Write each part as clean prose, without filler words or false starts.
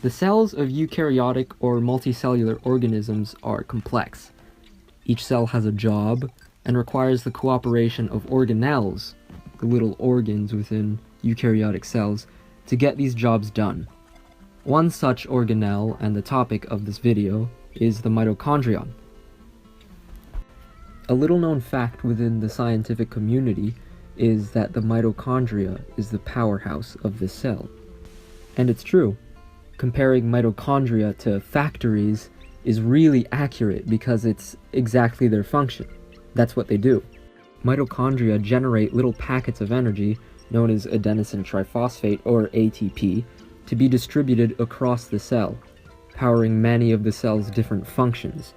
The cells of eukaryotic or multicellular organisms are complex. Each cell has a job and requires the cooperation of organelles, the little organs within eukaryotic cells, to get these jobs done. One such organelle, and the topic of this video, is the mitochondrion. A little-known fact within the scientific community is that the mitochondria is the powerhouse of the cell. And it's true. Comparing mitochondria to factories is really accurate because it's exactly their function. That's what they do. Mitochondria generate little packets of energy, known as adenosine triphosphate, or ATP, to be distributed across the cell, powering many of the cell's different functions.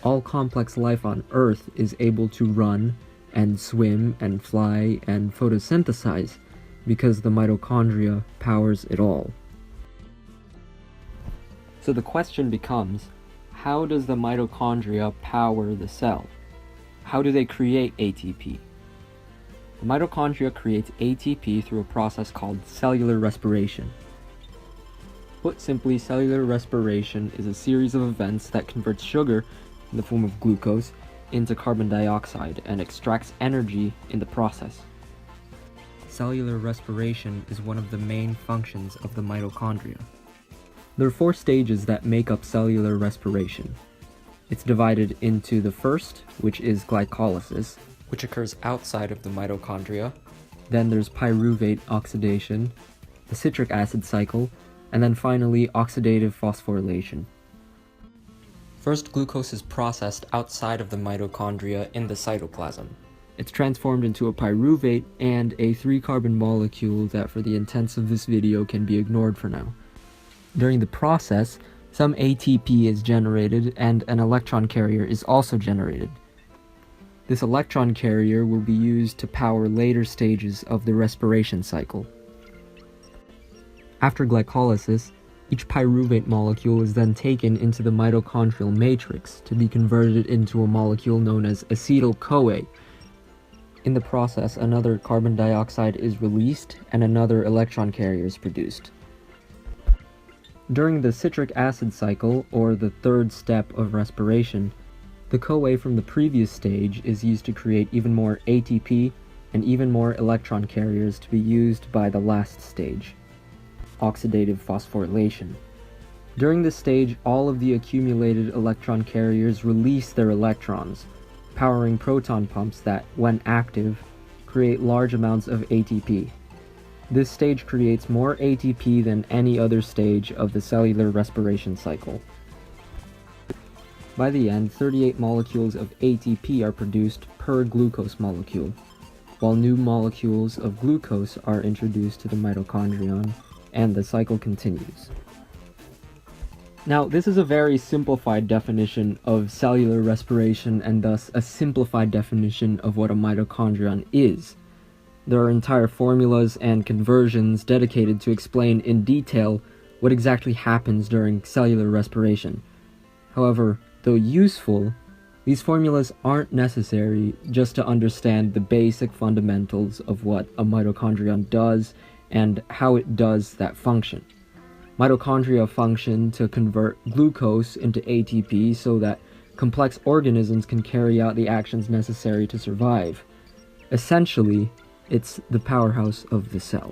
All complex life on Earth is able to run and swim and fly and photosynthesize because the mitochondria powers it all. So the question becomes, how does the mitochondria power the cell? How do they create ATP? The mitochondria creates ATP through a process called cellular respiration. Put simply, cellular respiration is a series of events that converts sugar in the form of glucose into carbon dioxide and extracts energy in the process. Cellular respiration is one of the main functions of the mitochondria. There are 4 stages that make up cellular respiration. It's divided into the first, which is glycolysis, which occurs outside of the mitochondria. Then there's pyruvate oxidation, the citric acid cycle, and then finally oxidative phosphorylation. First, glucose is processed outside of the mitochondria in the cytoplasm. It's transformed into a pyruvate and a 3-carbon molecule that, for the intents of this video, can be ignored for now. During the process, some ATP is generated and an electron carrier is also generated. This electron carrier will be used to power later stages of the respiration cycle. After glycolysis, each pyruvate molecule is then taken into the mitochondrial matrix to be converted into a molecule known as acetyl-CoA. In the process, another carbon dioxide is released and another electron carrier is produced. During the citric acid cycle, or the 3rd step of respiration, the CoA from the previous stage is used to create even more ATP and even more electron carriers to be used by the last stage, oxidative phosphorylation. During this stage, all of the accumulated electron carriers release their electrons, powering proton pumps that, when active, create large amounts of ATP. This stage creates more ATP than any other stage of the cellular respiration cycle. By the end, 38 molecules of ATP are produced per glucose molecule, while new molecules of glucose are introduced to the mitochondrion, and the cycle continues. Now, this is a very simplified definition of cellular respiration and thus a simplified definition of what a mitochondrion is. There are entire formulas and conversions dedicated to explain in detail what exactly happens during cellular respiration. However, though useful, these formulas aren't necessary just to understand the basic fundamentals of what a mitochondrion does and how it does that function. Mitochondria function to convert glucose into ATP so that complex organisms can carry out the actions necessary to survive. Essentially, it's the powerhouse of the cell.